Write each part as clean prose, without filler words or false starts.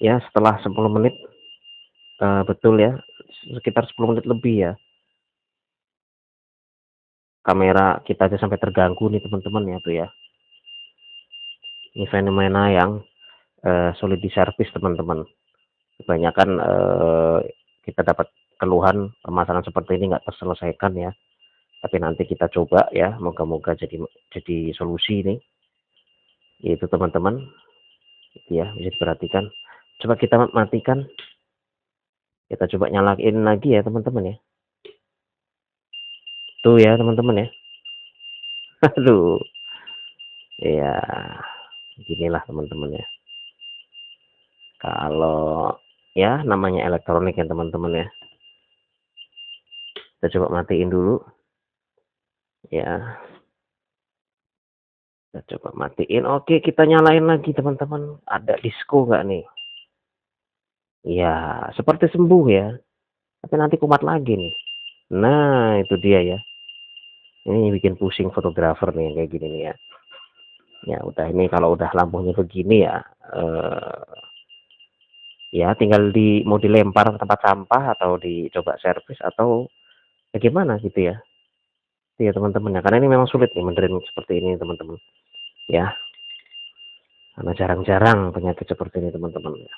ya setelah 10 menit, betul ya, sekitar 10 menit lebih ya, kamera kita aja sampai terganggu nih teman-teman ya tuh ya. Ini fenomena yang, sulit diservis teman-teman. Kebanyakan, kita dapat keluhan permasalahan seperti ini nggak terselesaikan ya, tapi nanti kita coba ya, moga-moga jadi solusi ini, yaitu teman-teman, gitu ya, bisa diperhatikan. Coba kita matikan, kita coba nyalain lagi ya teman-teman ya. Tuh ya teman-teman ya. Aduh, ya beginilah teman-teman ya. Kalau ya namanya elektronik ya teman-teman ya. Kita coba matiin dulu ya. Kita coba matiin. Oke, kita nyalain lagi teman-teman. Ada disco nggak nih? Ya, seperti sembuh ya. Tapi nanti kumat lagi nih. Nah, itu dia ya. Ini bikin pusing fotografer nih kayak gini nih ya. Ya udah ini kalau udah lampunya begini ya, ya tinggal mau dilempar ke tempat sampah atau dicoba servis atau bagaimana gitu ya. Iya teman-teman ya, karena ini memang sulit nih benerin seperti ini teman-teman. Ya, karena jarang-jarang penyakit seperti ini teman-teman ya.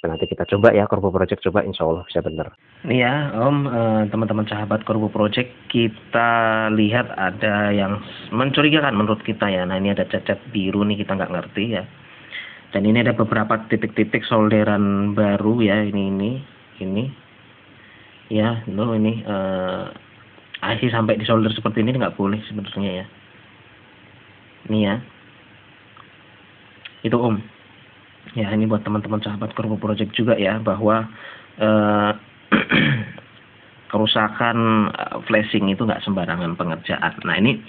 Nanti kita coba ya Corbo Project, coba insya Allah bisa bener. Iya Om, teman-teman sahabat Corbo Project, kita lihat ada yang mencurigakan menurut kita ya. Nah ini ada cat-cat biru nih, kita nggak ngerti ya. Dan ini ada beberapa titik-titik solderan baru ya, ini ya, lo ini IC sampai disolder seperti ini nggak boleh sebenarnya ya. Ini ya, itu Om. Ya ini buat teman-teman sahabat Corbo Project juga ya, bahwa kerusakan flashing itu nggak sembarangan pengerjaan. Nah ini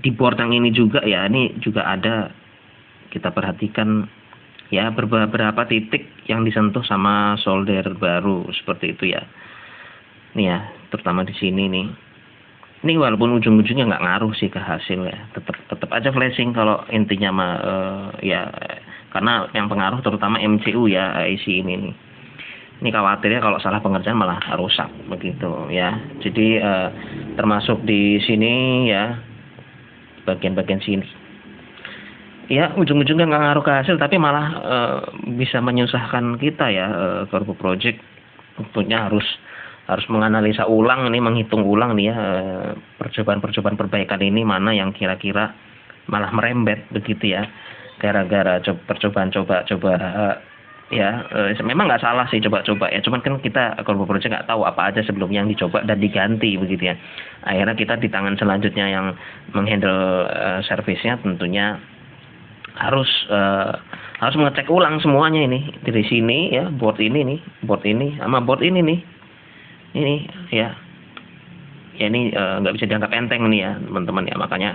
di board yang ini juga ya, ini juga ada, kita perhatikan ya beberapa titik yang disentuh sama solder baru seperti itu ya. Nih ya, terutama di sini nih. Ini walaupun ujung-ujungnya nggak ngaruh sih ke hasil ya, tetap aja flashing kalau intinya mah ya, karena yang pengaruh terutama MCU ya, IC ini nih. Ini khawatirnya kalau salah pengerjaan malah rusak begitu ya. Jadi termasuk di sini ya, bagian-bagian sini. Ya ujung-ujungnya nggak ngaruh ke hasil, tapi malah bisa menyusahkan kita ya, Corbo Project. Tentunya harus menganalisa ulang nih, menghitung ulang nih ya, percobaan-percobaan perbaikan ini mana yang kira-kira malah merembet begitu ya, gara-gara percobaan coba ya, memang nggak salah sih coba-coba ya, cuman kan kita Corbo Project nggak tahu apa aja sebelumnya yang dicoba dan diganti begitu ya. Akhirnya kita di tangan selanjutnya yang menghandle servisnya tentunya harus mengecek ulang semuanya ini dari sini ya, board ini sama board ini nih, ini ya ini nggak bisa dianggap enteng nih ya teman-teman ya, makanya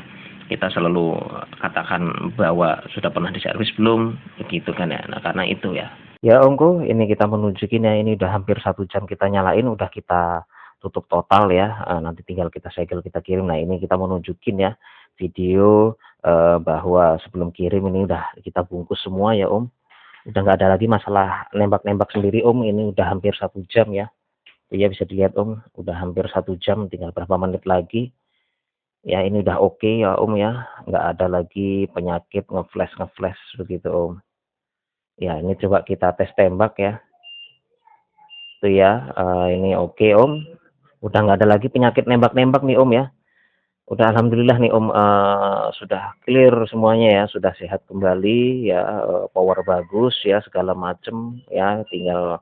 kita selalu katakan bahwa sudah pernah diservis belum begitu kan ya. Nah karena itu ya Omku, ini kita menunjukin ya, ini udah hampir 1 jam kita nyalain, udah kita tutup total ya, nanti tinggal kita segel, kita kirim. Nah ini kita menunjukin ya video bahwa sebelum kirim ini udah kita bungkus semua ya Om, udah nggak ada lagi masalah nembak-nembak sendiri Om. Ini udah hampir 1 jam ya, ya bisa dilihat Om, udah hampir 1 jam, tinggal berapa menit lagi ya. Ini udah oke ya Om ya, nggak ada lagi penyakit ngeflash begitu Om ya. Ini coba kita tes tembak ya, tuh ya, ini oke Om, udah nggak ada lagi penyakit nembak-nembak nih Om ya. Udah alhamdulillah nih Om, sudah clear semuanya ya, sudah sehat kembali ya, power bagus ya, segala macem ya. Tinggal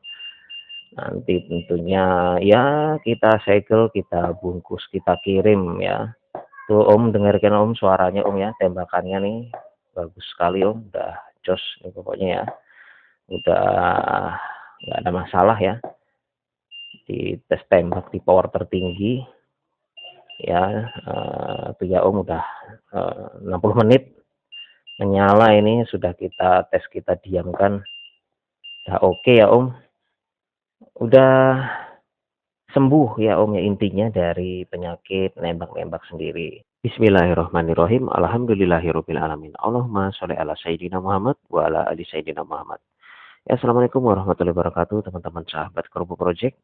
nanti tentunya ya kita segel, kita bungkus, kita kirim ya. Tuh Om, dengarkan Om suaranya Om ya, tembakannya nih bagus sekali Om, udah jos nih pokoknya ya. Udah nggak ada masalah ya di tes tembak di power tertinggi ya. Tuh ya Om, udah 60 menit menyala, ini sudah kita tes, kita diamkan ya. Oke ya Om, udah sembuh ya Om ya, intinya dari penyakit nembak-nembak sendiri. Bismillahirrahmanirrahim. Alhamdulillahirabbil alamin. Allahumma sholli ala sayyidina Muhammad wa ala ali sayyidina Muhammad. Ya, assalamualaikum warahmatullahi wabarakatuh, teman-teman sahabat Korbo Project.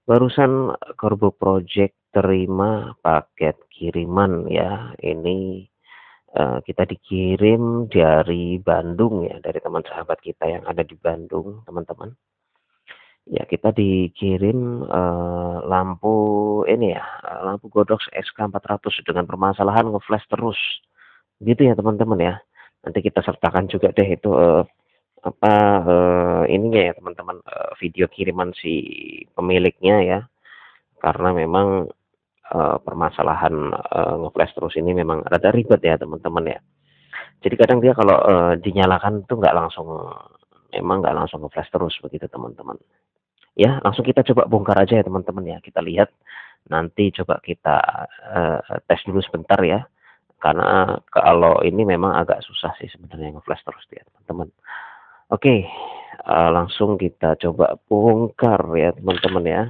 Barusan Korbo Project terima paket kiriman ya. Ini kita dikirim dari Bandung ya, dari teman sahabat kita yang ada di Bandung, teman-teman. Ya, kita dikirim lampu ini ya, lampu Godox SK400 dengan permasalahan ngeflash terus. Gitu ya, teman-teman ya. Nanti kita sertakan juga deh itu apa, ininya ya teman-teman, video kiriman si pemiliknya ya, karena memang, permasalahan, nge-flash terus ini memang rada ribet ya teman-teman ya. Jadi kadang dia kalau, dinyalakan tuh nggak langsung nge-flash terus begitu teman-teman. Ya langsung kita coba bongkar aja ya teman-teman ya, kita lihat, nanti coba kita, tes dulu sebentar ya, karena kalau ini memang agak susah sih sebenarnya nge-flash terus dia teman-teman. Oke, langsung kita coba bongkar ya teman-teman ya.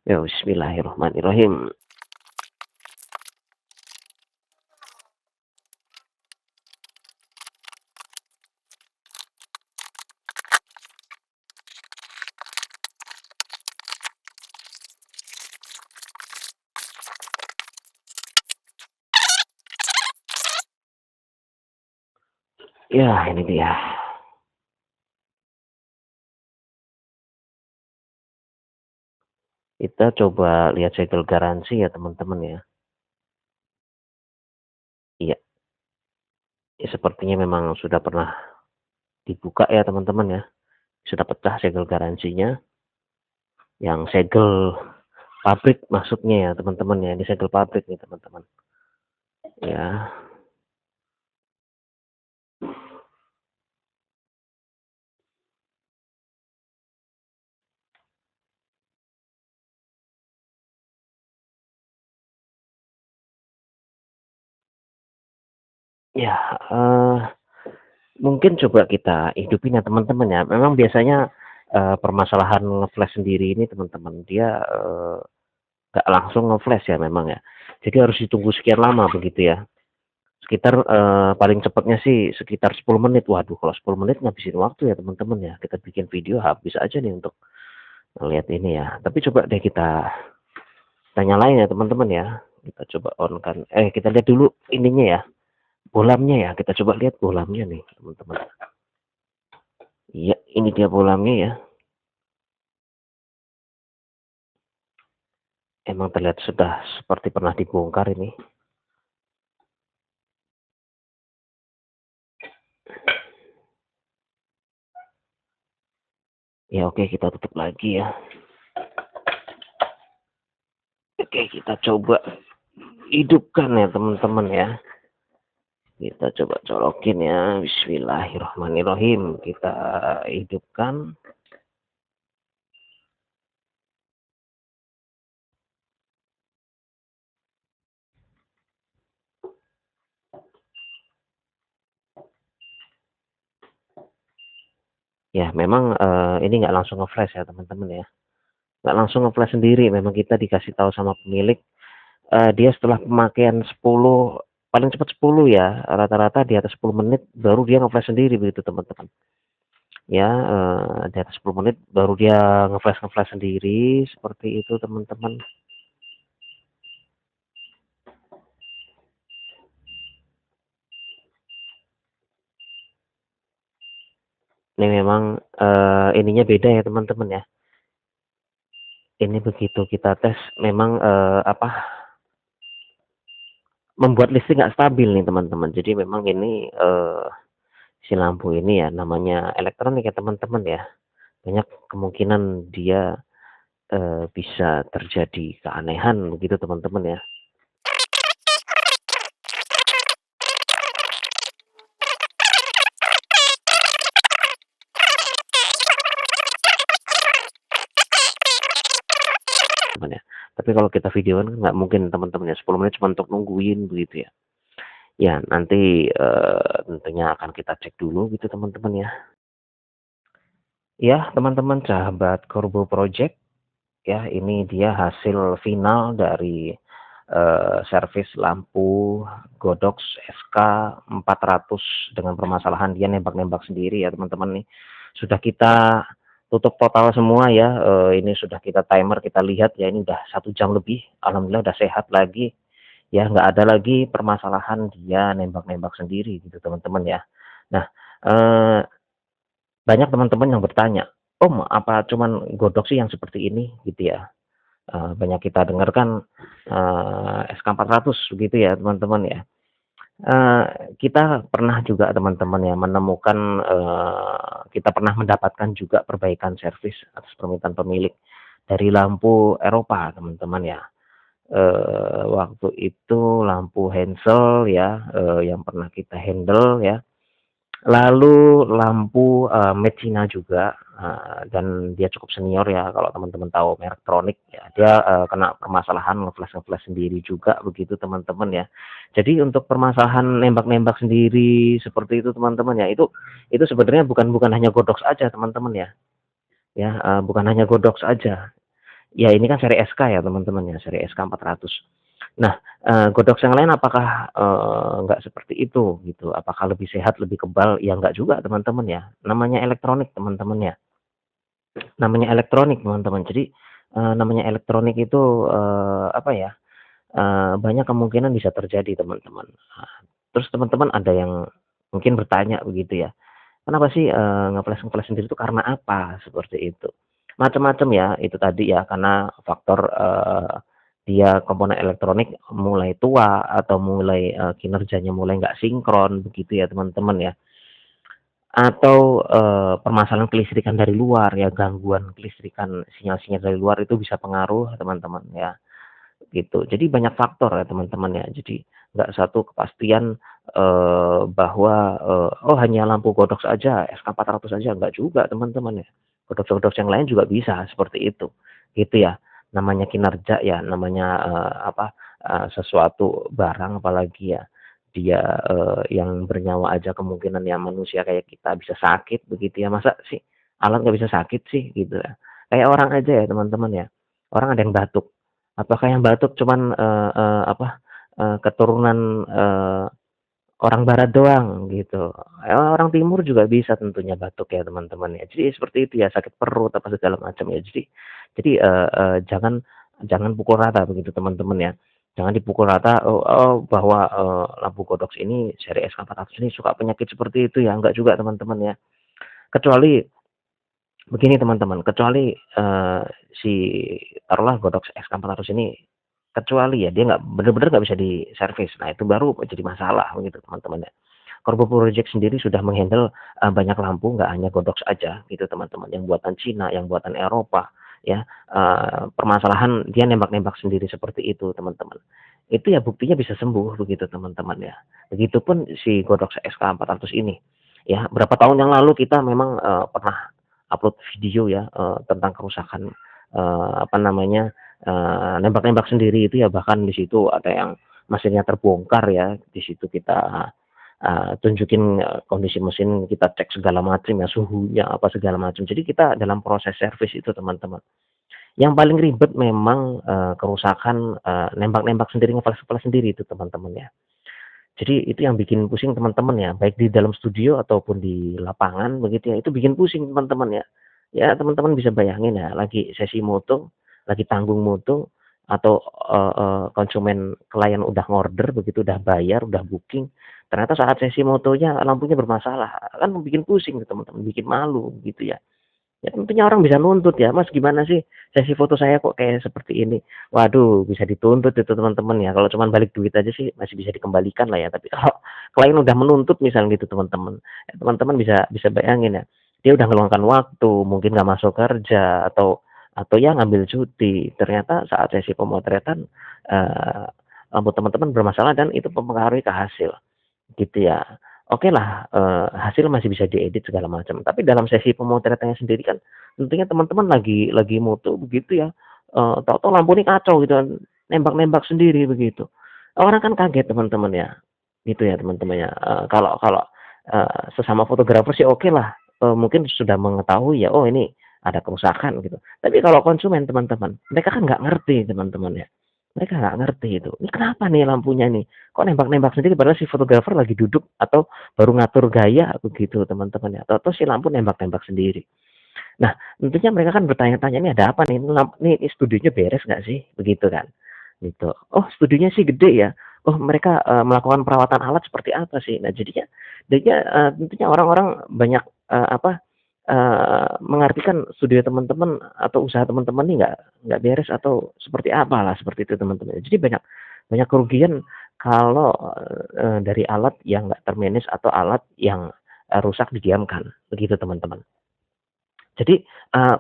Ya bismillahirrahmanirrahim. Ya ini dia. Kita coba lihat segel garansi ya teman-teman ya. Iya, ya sepertinya memang sudah pernah dibuka ya teman-teman ya. Sudah pecah segel garansinya. Yang segel pabrik maksudnya ya teman-teman ya. Ini segel pabrik nih teman-teman. Ya, ya, mungkin coba kita hidupin ya teman-teman ya. Memang biasanya permasalahan nge-flash sendiri ini teman-teman dia nggak langsung nge-flash ya memang ya. Jadi harus ditunggu sekian lama begitu ya. Sekitar paling cepatnya sih sekitar 10 menit. Waduh, kalau 10 menit ngabisin waktu ya teman-teman ya. Kita bikin video habis aja nih untuk lihat ini ya. Tapi coba deh kita nyalain ya teman-teman ya. Kita coba on kan. Kita lihat dulu ininya ya. Bolamnya ya. Kita coba lihat bolamnya nih teman-teman. Iya, ini dia bolamnya ya. Emang terlihat sudah seperti pernah dibongkar ini. Ya oke, kita tutup lagi ya. Oke, kita coba hidupkan ya teman-teman ya. Kita coba colokin ya. Bismillahirrahmanirrahim. Kita hidupkan. Ya, memang ini nggak langsung nge-flash ya teman-teman ya. Nggak langsung nge-flash sendiri. Memang kita dikasih tahu sama pemilik. Dia setelah pemakaian 10, paling cepat 10 ya. Rata-rata di atas 10 menit baru dia nge-flash sendiri begitu teman-teman. Ya, di atas 10 menit baru dia nge-flash sendiri. Seperti itu teman-teman. Ini memang ininya beda ya teman-teman ya. Ini begitu kita tes memang apa, membuat listrik nggak stabil nih teman-teman. Jadi memang ini si lampu ini ya namanya elektronik ya teman-teman ya. Banyak kemungkinan dia bisa terjadi keanehan begitu teman-teman ya. Teman ya. Tapi kalau kita videoan kan nggak mungkin teman-teman ya 10 menit cuma untuk nungguin begitu ya. Ya nanti tentunya akan kita cek dulu gitu teman-teman ya. Ya teman-teman sahabat Korbo Project ya ini dia hasil final dari servis lampu Godox SK400 dengan permasalahan dia nembak-nembak sendiri ya teman-teman nih. sudah kita tutup total semua ya, ini sudah kita timer, kita lihat ya ini udah 1 jam lebih, alhamdulillah udah sehat lagi, ya nggak ada lagi permasalahan dia nembak-nembak sendiri gitu teman-teman ya. Nah, eee, banyak teman-teman yang bertanya, "Om, apa cuman godok sih yang seperti ini?" Gitu ya. Banyak kita dengar kan, SK400 begitu ya teman-teman ya. Kita pernah juga teman-teman ya menemukan, kita pernah mendapatkan juga perbaikan servis atas permintaan pemilik dari lampu Eropa teman-teman ya. Waktu itu lampu Hensel ya, yang pernah kita handle ya. Lalu lampu, made Cina juga, dan dia cukup senior ya kalau teman-teman tahu merek Tronic ya, dia, kena permasalahan ngeflash-ngeflash sendiri juga begitu teman-teman ya. Jadi untuk permasalahan nembak-nembak sendiri seperti itu teman-teman ya, itu sebenarnya bukan bukan hanya Godox aja teman-teman ya, bukan hanya Godox aja. Ya ini kan seri SK ya teman-teman ya, seri SK400. Nah, Godox yang lain apakah, nggak seperti itu gitu? Apakah lebih sehat, lebih kebal? Ya nggak juga teman-teman ya, namanya elektronik teman-teman ya, namanya elektronik teman-teman. Jadi, namanya elektronik itu, apa ya, banyak kemungkinan bisa terjadi teman-teman. Terus teman-teman ada yang mungkin bertanya begitu ya, "Kenapa sih, ngeflash-ngeflash sendiri itu karena apa?" Seperti itu. Macam-macam ya, itu tadi ya, karena faktor, dia komponen elektronik mulai tua atau mulai, kinerjanya mulai nggak sinkron begitu ya teman-teman ya. Atau, permasalahan kelistrikan dari luar ya, gangguan kelistrikan sinyal-sinyal dari luar itu bisa pengaruh teman-teman ya, gitu. Jadi banyak faktor ya teman-teman ya. Jadi nggak satu kepastian, bahwa, oh hanya lampu Godox aja, SK400 aja, nggak juga teman-teman ya. Godox-godox yang lain juga bisa seperti itu, gitu ya. Namanya kinerja ya, namanya, sesuatu barang apalagi ya, dia, yang bernyawa aja kemungkinan ya manusia kayak kita bisa sakit begitu ya, masa sih alat nggak bisa sakit sih gitu ya. Kayak orang aja ya teman-teman ya, orang ada yang batuk, apakah yang batuk cuman, keturunan, orang barat doang gitu, orang timur juga bisa tentunya batuk ya teman-teman ya. Jadi seperti itu ya, sakit perut apa segala macam ya. Jadi, jangan jangan pukul rata begitu teman-teman ya. Jangan dipukul rata, oh oh bahwa, lampu Godox ini seri SK400 ini suka penyakit seperti itu ya, enggak juga teman-teman ya. Kecuali begini teman-teman, kecuali, si taruhlah Godox SK400 ini kecuali ya dia nggak bener-bener nggak bisa diservis. Nah itu baru jadi masalah begitu teman-teman ya. Corbo Project sendiri sudah menghandle, banyak lampu nggak hanya Godox aja gitu teman-teman, yang buatan Cina, yang buatan Eropa ya, permasalahan dia nembak-nembak sendiri seperti itu teman-teman. Itu ya buktinya bisa sembuh begitu teman-teman ya. Begitupun si Godox SK400 ini, ya berapa tahun yang lalu kita memang, pernah upload video ya, tentang kerusakan, apa namanya, nembak-nembak sendiri itu ya, bahkan di situ ada yang mesinnya terbongkar ya, di situ kita, tunjukin, kondisi mesin, kita cek segala macam ya, suhunya apa segala macam. Jadi kita dalam proses servis itu teman-teman. Yang paling ribet memang, kerusakan, nembak-nembak sendiri, ngeflash-ngeflash sendiri itu teman-teman ya. Jadi itu yang bikin pusing teman-teman ya, baik di dalam studio ataupun di lapangan begitu ya, itu bikin pusing teman-teman ya. Ya teman-teman bisa bayangin ya, lagi sesi moto, lagi tanggung moto, atau, konsumen klien udah ngorder begitu, udah bayar, udah booking, ternyata saat sesi motonya lampunya bermasalah, kan bikin pusing tuh teman-teman, bikin malu gitu ya. Ya tentunya orang bisa nuntut ya, "Mas gimana sih sesi foto saya kok kayak seperti ini?" Waduh bisa dituntut itu teman-teman ya, kalau cuman balik duit aja sih masih bisa dikembalikan lah ya, tapi kalau klien udah menuntut misalnya gitu teman-teman, teman-teman bisa bisa bayangin ya, dia udah ngeluangkan waktu, mungkin nggak masuk kerja atau ya ngambil cuti, ternyata saat sesi pemotretan, eee, lampu teman-teman bermasalah dan itu mempengaruhi ke hasil. Gitu ya. Okelah, hasil masih bisa diedit segala macam, tapi dalam sesi pemotretannya sendiri kan tentunya teman-teman lagi moto begitu ya, tahu-tahu lampu ini kacau gitu kan, nembak-nembak sendiri begitu. Orang kan kaget teman-teman ya, gitu ya teman-teman ya, kalau kalau, sesama fotografer sih okelah, mungkin sudah mengetahui ya, oh ini ada kerusakan gitu. Tapi kalau konsumen teman-teman, mereka kan nggak ngerti teman-teman ya. Mereka nggak ngerti itu. Ini kenapa nih lampunya nih? Kok nembak-nembak sendiri padahal si fotografer lagi duduk atau baru ngatur gaya begitu teman-teman ya. Atau si lampu nembak-nembak sendiri. Nah, tentunya mereka kan bertanya-tanya, "Ini ada apa nih? Ini studionya beres nggak sih?" Begitu kan. Gitu. "Oh, studionya sih gede ya. Oh, mereka, melakukan perawatan alat seperti apa sih?" Nah, jadinya, tentunya orang-orang banyak, mengartikan studio teman-teman atau usaha teman-teman ini nggak beres atau seperti apalah, seperti itu teman-teman. Jadi banyak banyak kerugian kalau, dari alat yang nggak ter-manage atau alat yang, rusak didiamkan, begitu teman-teman. Jadi,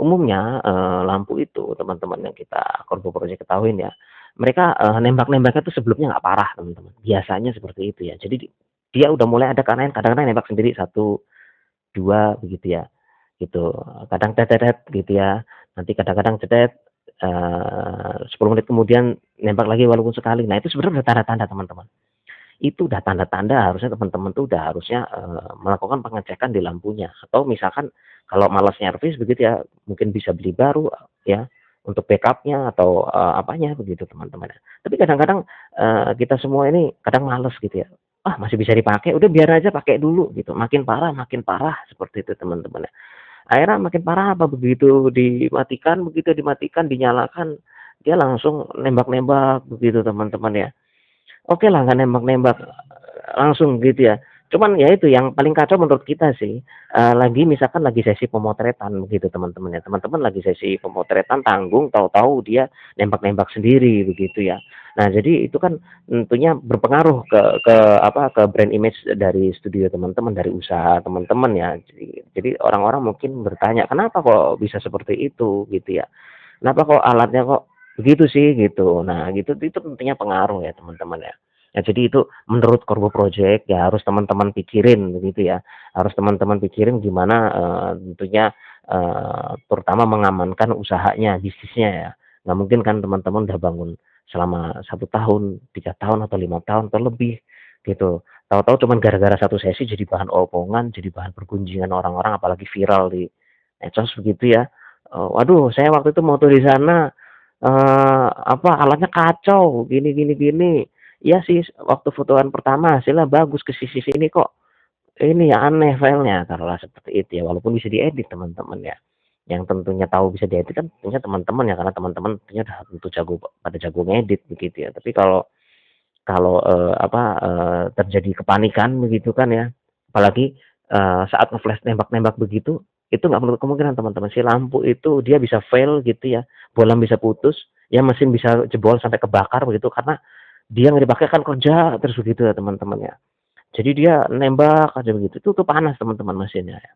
umumnya, lampu itu teman-teman yang kita Corpo Project ketahuin ya, mereka, nembak-nembaknya tuh sebelumnya nggak parah teman-teman, biasanya seperti itu ya. Jadi dia udah mulai ada kadang-kadang nembak sendiri satu 2 begitu ya, gitu. Kadang gitu ya, nanti kadang-kadang 10 menit kemudian nembak lagi walaupun sekali. Nah itu sebenarnya udah tanda-tanda teman-teman. Itu udah tanda-tanda harusnya teman-teman tuh udah harusnya, melakukan pengecekan di lampunya atau misalkan kalau malas nyervis begitu ya, mungkin bisa beli baru ya, untuk backup-nya atau, apanya begitu teman-teman ya. Tapi kadang-kadang, kita semua ini kadang males gitu ya, "Ah, masih bisa dipakai, udah biar aja pakai dulu," gitu. Makin parah seperti itu teman-teman ya. Akhirnya makin parah apa, begitu dimatikan, dinyalakan, dia langsung nembak-nembak begitu teman-teman ya. Oke lah nggak nembak-nembak, langsung gitu ya. Cuman ya itu yang paling kacau menurut kita sih, misalkan lagi sesi pemotretan begitu teman-teman ya, teman-teman lagi sesi pemotretan tanggung, tahu-tahu dia nembak-nembak sendiri begitu ya. Nah jadi itu kan tentunya berpengaruh ke brand image dari studio teman-teman, dari usaha teman-teman ya. Jadi orang-orang mungkin bertanya, "Kenapa kok bisa seperti itu?" Gitu ya. "Kenapa kok alatnya kok begitu sih?" Gitu. Nah gitu itu tentunya pengaruh ya teman-teman ya. Ya jadi itu menurut Corbo Project ya harus teman-teman pikirin begitu ya. Harus teman-teman pikirin gimana, tentunya, terutama mengamankan usahanya, bisnisnya ya. Nggak mungkin kan teman-teman udah bangun selama 1 tahun, 3 tahun, atau 5 tahun atau lebih gitu. Tahu-tahu cuman gara-gara satu sesi jadi bahan omongan, jadi bahan pergunjingan orang-orang apalagi viral di medsos begitu ya. "Waduh saya waktu itu moto di sana, alatnya kacau, gini gini gini. Iya sih, waktu fotoan pertama hasilnya bagus, ke sisi sini kok ini ya aneh filenya," taruhlah seperti itu ya, walaupun bisa diedit teman-teman ya. Yang tentunya tahu bisa diedit kan tentunya teman-teman ya, karena teman-teman tentunya udah tentu pada jago ngedit begitu ya. Tapi kalau kalau, terjadi kepanikan begitu kan ya, apalagi, saat nge-flash nembak-nembak begitu, itu nggak menutup kemungkinan teman-teman, si lampu itu dia bisa fail gitu ya, bohlam bisa putus, ya mesin bisa jebol sampai kebakar begitu, karena dia nggak dipakai kan konjak terus begitu ya teman-teman ya. Jadi dia nembak aja begitu, itu panas teman-teman mesinnya ya,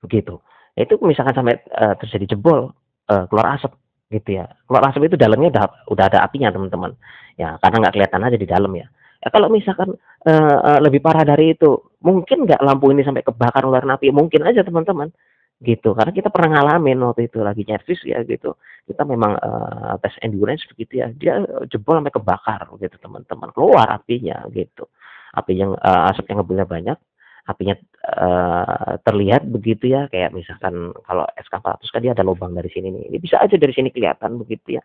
begitu. Itu misalkan sampai, terjadi jebol, keluar asap gitu ya, keluar asap itu dalamnya udah ada apinya teman-teman, ya karena nggak kelihatan aja di dalam ya. Ya kalau misalkan, lebih parah dari itu, mungkin nggak lampu ini sampai kebakar ngeluarin api? Mungkin aja teman-teman, gitu. Karena kita pernah ngalamin waktu itu lagi nyervis ya gitu, kita memang, tes endurance begitu ya, dia jebol sampai kebakar gitu teman-teman, keluar apinya gitu. Api yang, asap yang ngebunya banyak, apinya, terlihat begitu ya, kayak misalkan kalau eskavator kan dia ada lubang dari sini nih, ini bisa aja dari sini kelihatan begitu ya,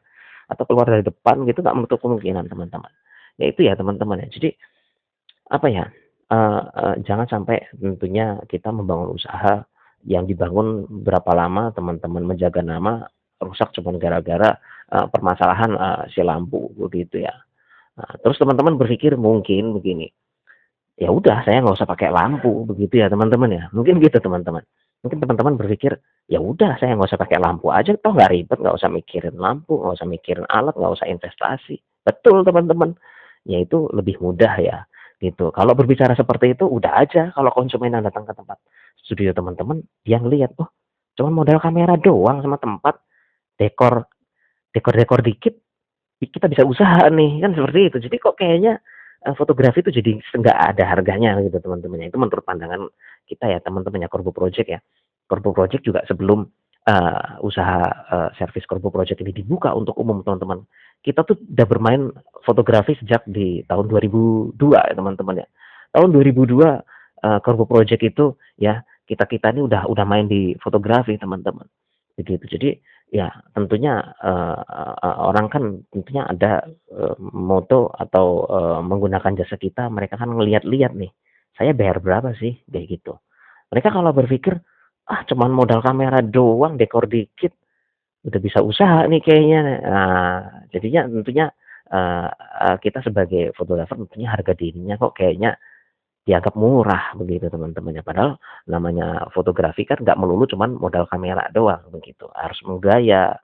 atau keluar dari depan gitu nggak menutup kemungkinan teman-teman. Ya itu ya teman-teman ya. Jadi apa ya, jangan sampai tentunya kita membangun usaha yang dibangun berapa lama teman-teman menjaga nama rusak cuman gara-gara, permasalahan, si lampu begitu ya. Nah, terus teman-teman berpikir mungkin begini, "Ya udah saya nggak usah pakai lampu," begitu ya teman-teman ya, mungkin gitu teman-teman. Mungkin teman-teman berpikir, "Ya udah saya nggak usah pakai lampu aja toh nggak ribet, nggak usah mikirin lampu, nggak usah mikirin alat, nggak usah investasi." Betul teman-teman, ya itu lebih mudah ya, gitu. Kalau berbicara seperti itu udah aja kalau konsumen yang datang ke tempat studio teman-teman, dia ngelihat, "Oh cuman modal kamera doang sama tempat, dekor dekor-dekor dikit kita bisa usaha nih, kan seperti itu. Jadi kok kayaknya, fotografi itu jadi nggak ada harganya gitu teman-teman ya. Itu menurut pandangan kita ya teman-teman ya Corbo Project ya. Corbo Project juga sebelum, usaha, servis Corbo Project ini dibuka untuk umum teman-teman, kita tuh udah bermain fotografi sejak di tahun 2002 ya teman-teman ya. Tahun 2002, Corbo Project itu ya, kita-kita ini udah main di fotografi teman-teman, begitu. Jadi Ya, tentunya, orang kan tentunya ada, moto atau, menggunakan jasa kita, mereka kan ngelihat-lihat nih, saya bayar berapa sih, kayak gitu. Mereka kalau berpikir, "Ah, cuman modal kamera doang, dekor dikit, udah bisa usaha nih kayaknya." Nah, jadinya tentunya, eee eee, kita sebagai fotografer tentunya harga dirinya kok kayaknya dianggap murah begitu teman-teman ya, padahal namanya fotografi kan nggak melulu cuman modal kamera doang begitu, harus menggaya,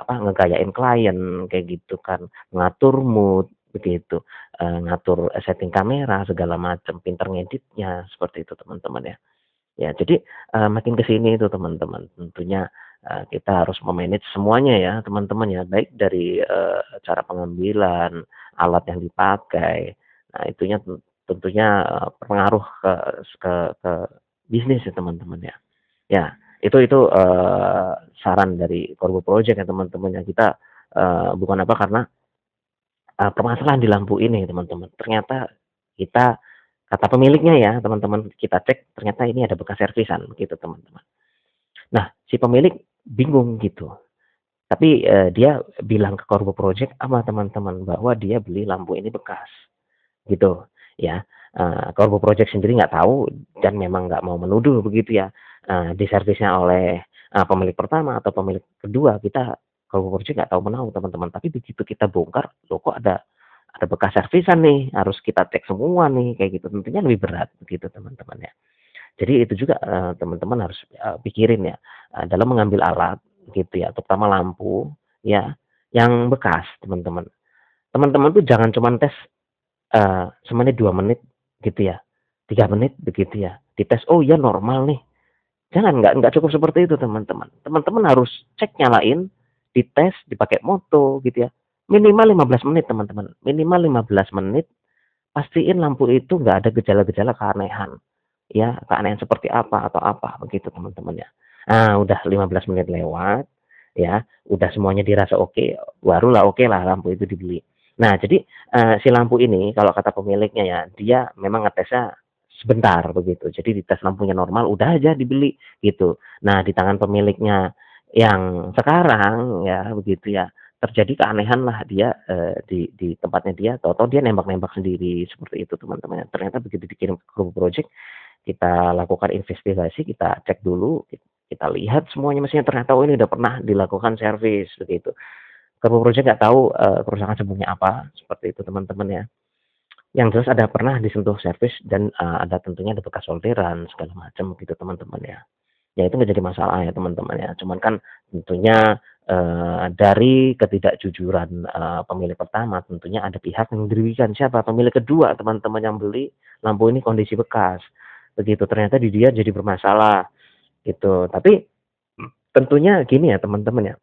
ngegayain klien kayak gitu kan, ngatur mood begitu, ngatur setting kamera segala macam, pinter ngeditnya, seperti itu teman-teman ya. Ya jadi, makin ke sini itu teman-teman, tentunya, kita harus me-manage semuanya ya teman-teman ya, baik dari, cara pengambilan, alat yang dipakai, nah itunya tentunya, berpengaruh ke bisnis ya teman-teman ya. Ya, itu, saran dari Corbo Project ya teman-teman ya, kita, bukan apa, karena, permasalahan di lampu ini teman-teman, ternyata kita kata pemiliknya ya teman-teman, kita cek ternyata ini ada bekas servisan gitu teman-teman. Nah, si pemilik bingung gitu, tapi, dia bilang ke Corbo Project sama teman-teman bahwa dia beli lampu ini bekas, gitu ya. Corbo Project sendiri nggak tahu dan memang nggak mau menuduh begitu ya, diservisnya oleh, pemilik pertama atau pemilik kedua, kita Corbo Project nggak tahu menahu teman-teman, tapi begitu kita bongkar, loh kok ada bekas servisan nih, harus kita cek semua nih, kayak gitu, tentunya lebih berat begitu teman-teman ya. Jadi itu juga, teman-teman harus, pikirin ya, dalam mengambil alat gitu ya, terutama lampu ya, yang bekas teman-teman. Teman-teman tuh jangan cuman tes, semenit, 2 menit gitu ya, 3 menit begitu ya, dites, "Oh iya normal nih." Jangan, nggak cukup seperti itu teman-teman. Teman-teman harus cek, nyalain, dites, dipakai moto gitu ya, minimal 15 menit teman-teman, minimal 15 menit, pastiin lampu itu nggak ada gejala-gejala keanehan. Ya, keanehan seperti apa atau apa, begitu teman-teman ya. Nah, udah 15 menit lewat, ya, udah semuanya dirasa oke, barulah okelah lampu itu dibeli. Nah, jadi, si lampu ini kalau kata pemiliknya ya, dia memang ngetesnya sebentar begitu. Jadi dites lampunya normal, udah aja dibeli, gitu. Nah, di tangan pemiliknya yang sekarang ya, begitu ya, terjadi keanehan lah dia, di tempatnya dia, tahu-tahu dia nembak-nembak sendiri, seperti itu teman-teman ya. Ternyata begitu dikirim ke grup project, kita lakukan investigasi, kita cek dulu, kita lihat semuanya mesinnya ternyata, oh ini udah pernah dilakukan servis, begitu. Kerbo Project nggak tahu, kerusakan sebelumnya apa, seperti itu teman-teman ya. Yang jelas ada pernah disentuh servis dan, ada tentunya ada bekas solderan segala macam gitu teman-teman ya. Ya itu nggak jadi masalah ya teman-teman ya, cuman kan tentunya, dari ketidakjujuran, pemilik pertama tentunya ada pihak yang dirugikan, siapa? Pemilik kedua teman-teman yang beli lampu ini kondisi bekas, begitu. Ternyata di dia jadi bermasalah, gitu. Tapi tentunya gini ya teman-teman ya,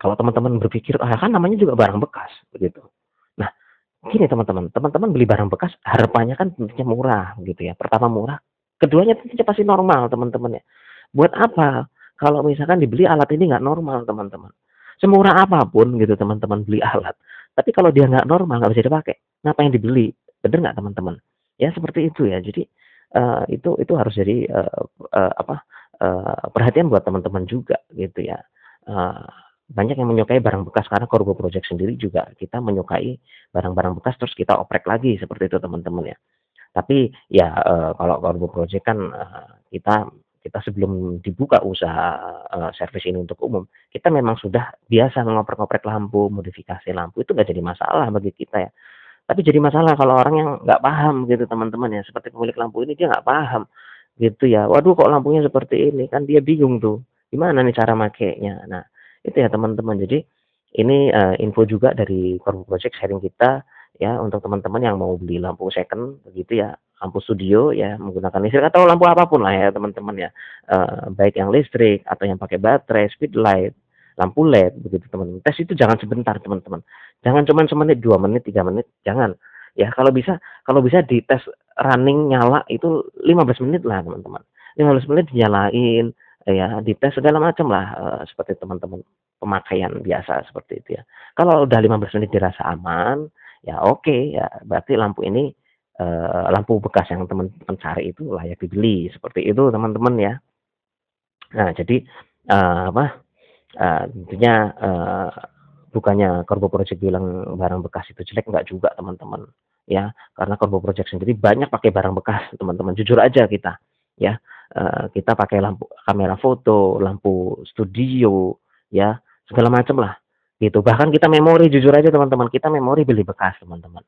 kalau teman-teman berpikir, "Ah, kan namanya juga barang bekas," begitu. Nah, gini teman-teman, teman-teman beli barang bekas harapannya kan tentunya murah gitu ya, pertama murah, keduanya tentunya pasti normal teman-teman ya. Buat apa kalau misalkan dibeli alat ini nggak normal teman-teman. Semurah apapun gitu teman-teman beli alat, tapi kalau dia nggak normal, nggak bisa dipakai, ngapain dibeli, bener nggak teman-teman? Ya seperti itu ya. Jadi, itu harus jadi, perhatian buat teman-teman juga gitu ya. Eee, Banyak yang menyukai barang bekas karena Corbo Project sendiri juga kita menyukai barang-barang bekas terus kita oprek lagi, seperti itu teman-teman ya. Tapi ya, kalau Corbo Project kan, kita kita sebelum dibuka usaha, servis ini untuk umum, kita memang sudah biasa ngoprek-ngoprek lampu, modifikasi lampu, itu nggak jadi masalah bagi kita ya. Tapi jadi masalah kalau orang yang nggak paham gitu teman-teman ya, seperti pemilik lampu ini dia nggak paham gitu ya, "Waduh kok lampunya seperti ini?" Kan dia bingung tuh, gimana nih cara makainya. Nah, itu ya teman-teman. Jadi ini, info juga dari Corbo Project sharing kita ya, untuk teman-teman yang mau beli lampu second begitu ya, lampu studio ya menggunakan listrik atau lampu apapun lah ya teman-teman ya, baik yang listrik atau yang pakai baterai, speed light, lampu LED begitu teman-teman. Tes itu jangan sebentar teman-teman, jangan cuman semenit, 2 menit, 3 menit, jangan. Ya kalau bisa dites running nyala itu 15 menit lah teman-teman. 15 menit dinyalain, ya dites segala macam lah, seperti teman-teman pemakaian biasa seperti itu ya. Kalau udah 15 menit dirasa aman, ya oke, ya berarti lampu ini, lampu bekas yang teman-teman cari itu layak dibeli, seperti itu teman-teman ya. Nah jadi, apa, Tentunya, bukannya Korbo Project bilang barang bekas itu jelek, enggak juga teman-teman, ya. Karena Korbo Project sendiri banyak pakai barang bekas teman-teman, jujur aja kita, ya. Kita pakai lampu kamera foto, lampu studio, ya, segala macam lah, gitu. Bahkan kita memori, jujur aja teman-teman, kita memori beli bekas teman-teman,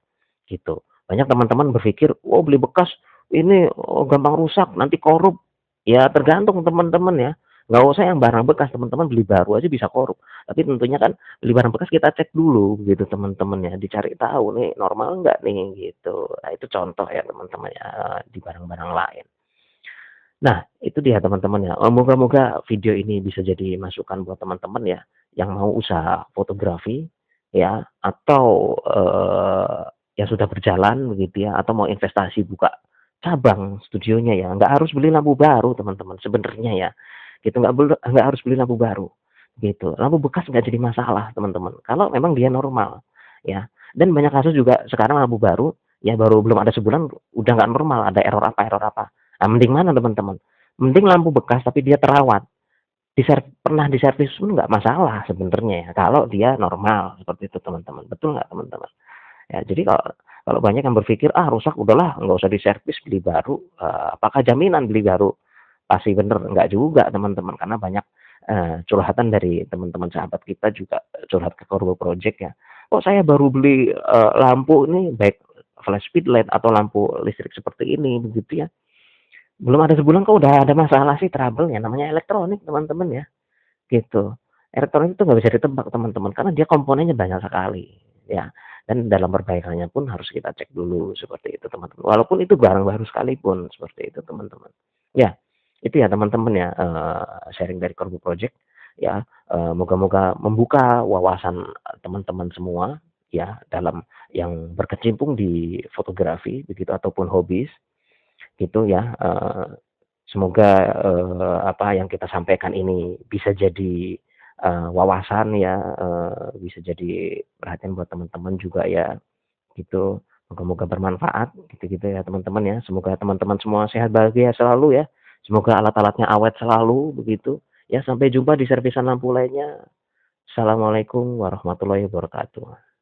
gitu. Banyak teman-teman berpikir, "Oh beli bekas ini, oh gampang rusak, nanti korup." Ya tergantung teman-teman ya, nggak usah yang barang bekas, teman-teman beli baru aja bisa korup. Tapi tentunya kan beli barang bekas kita cek dulu gitu teman-teman ya, dicari tahu nih normal nggak nih gitu. Nah itu contoh ya teman-teman ya, di barang-barang lain. Nah itu dia teman-teman ya, moga-moga video ini bisa jadi masukan buat teman-teman ya, yang mau usaha fotografi ya, atau, yang sudah berjalan begitu ya, atau mau investasi buka cabang studionya ya, nggak harus beli lampu baru teman-teman sebenarnya ya, gitu, nggak harus beli lampu baru, gitu. Lampu bekas nggak jadi masalah teman-teman, kalau memang dia normal, ya. Dan banyak kasus juga sekarang lampu baru, ya baru belum ada sebulan udah nggak normal, ada error apa. Nah mending mana teman-teman? Mending lampu bekas tapi dia terawat, pernah diservis pun nggak masalah sebenarnya ya, kalau dia normal, seperti itu teman-teman. Betul nggak teman-teman? Ya, jadi kalau kalau banyak yang berpikir, "Ah, rusak udahlah nggak usah diservis, beli baru." Apakah jaminan beli baru pasti bener? Enggak juga teman-teman, karena banyak, curhatan dari teman-teman sahabat kita juga curhat ke Korbo Project ya, "Kok saya baru beli, lampu ini baik flash speed LED atau lampu listrik seperti ini," begitu ya. "Belum ada sebulan kok udah ada masalah sih trouble ya." Namanya elektronik teman-teman ya, gitu. Elektronik itu nggak bisa ditebak teman-teman, karena dia komponennya banyak sekali, ya. Dan dalam perbaikannya pun harus kita cek dulu, seperti itu teman-teman. Walaupun itu barang baru sekalipun, seperti itu teman-teman. Ya, itu ya teman-teman ya, sharing dari Korbo Project, ya, moga-moga membuka wawasan, teman-teman semua, ya, dalam yang berkecimpung di fotografi begitu ataupun hobis, gitu ya, semoga, apa yang kita sampaikan ini bisa jadi, wawasan ya, bisa jadi perhatian buat teman-teman juga ya, gitu. Moga-moga bermanfaat gitu-gitu ya teman-teman ya. Semoga teman-teman semua sehat bahagia selalu ya. Semoga alat-alatnya awet selalu begitu. Ya sampai jumpa di servisan lampu lainnya. Assalamualaikum warahmatullahi wabarakatuh.